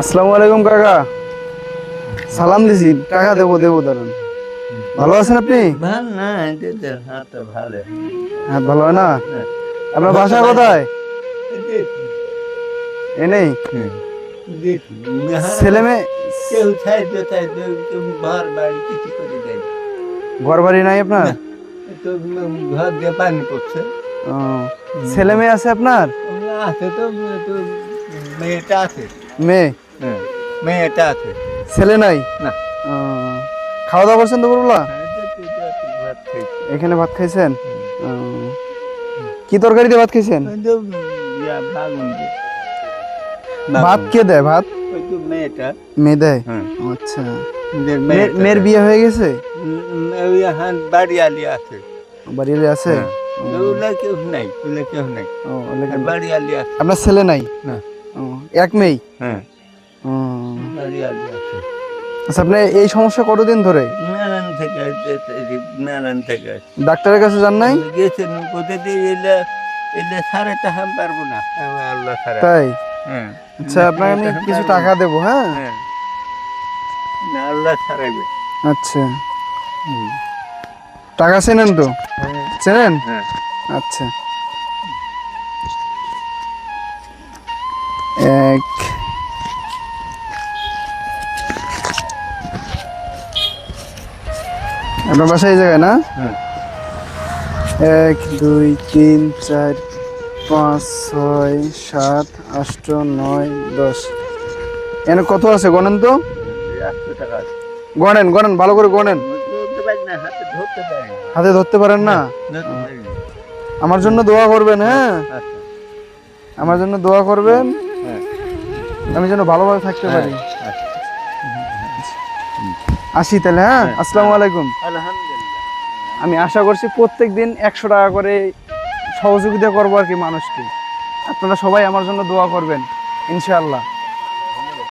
আসসালামু আলাইকুম কাকা। সালাম দিছি, টাকা দেবো দেবো দাঁড়ান। ভালো আছেন আপনি? ভাল না এদের হাতটা ভালো হ্যাঁ, ভালো হয় না? হ্যাঁ। আপনার বাসা কোথায়? এনেই দেখি ছেলে মেয়ে কেউ খাইতে চাইতে কেউ ঘর বাড়ি কিছু করে দেয় ঘর বাড়ি নাই আপনার? না। তো ঘর দিয়ে পানি পড়ছে। ও, ছেলে মেয়ে আছে আপনার? আছে তো তো মেয়েটা আছে। মেয়ে? হ্যাঁ, মেয়েটা আছে ছেলে নাই? না। ও, খাওয়া দাওয়া করছেন দুপুরবেলা? হ্যাঁ, ভাত খাইছি। এখানে ভাত খাইছেন? ও, কি তরকারি দিয়ে ভাত খাইছেন? ওই তো বাগুন দিয়ে। ভাত কে দেয় ভাত? ওই তো মেয়েটা। মেয়ে দেয়? হ্যাঁ, আচ্ছা, মেয়েটা মেয়ের বিয়ে হয়ে গেছে? ওই হ্যাঁ বাড়ি আলি আছে। বাড়িতে আছে? হ্যাঁ, ওগুলা কেউ নাই, ওগুলা কেউ নাই। ও, লেখেন। বাড়ি আলি আছে। আপনার ছেলে নাই? না। ও, এক মেয়ে? হ্যাঁ, ও, বাড়ি আলি আছে। আচ্ছা, আপনার এই সমস্যা কতদিন ধরে? নারায়ণ থেকে আসছে, নারায়ণ থেকে আসছে। ডাক্তারের কাছে যান নাই? গেছেন কোথা দিয়ে এলে এলে সাড়ে টাকা পারবো না আমার আল্লাহ ছাড়া। তাই? হ্যাঁ, আচ্ছা, আপনাকে আমি কিছু টাকা দেবো, হ্যাঁ? হ্যাঁ, না আল্লাহ ছাড়াইবে। আচ্ছা, টাকা চেনেন তো? হ্যাঁ, চেনেন? হ্যাঁ। আচ্ছা, এক আপনার বাসা এই জায়গায় না? হ্যাঁ। 1 2 3 4 5 6 7 8 9 10। এখানে কত আছে গণেন তো? 100 টাকা আছে। গণেন গণেন, ভালো করে গণেন। ধরতে পারি না, হাতে ধরতে পারি না। হাতে ধরতে পারেন না? ধরতে পারি না। আমার জন্য দোয়া করবেন, হ্যাঁ? আচ্ছা। আমার জন্য দোয়া করবেন, হ্যাঁ, আমি যেন ভালোভাবে থাকতে পারি। আচ্ছা। আসি তাহলে, হ্যাঁ? আসসালামু আলাইকুম। আলহামদুলিল্লাহ। আমি আশা করছি প্রত্যেক দিন 100 টাকা করে সহযোগিতা করবো আর কি মানুষকে। আপনারা সবাই আমার জন্য দোয়া করবেন ইনশাআল্লাহ।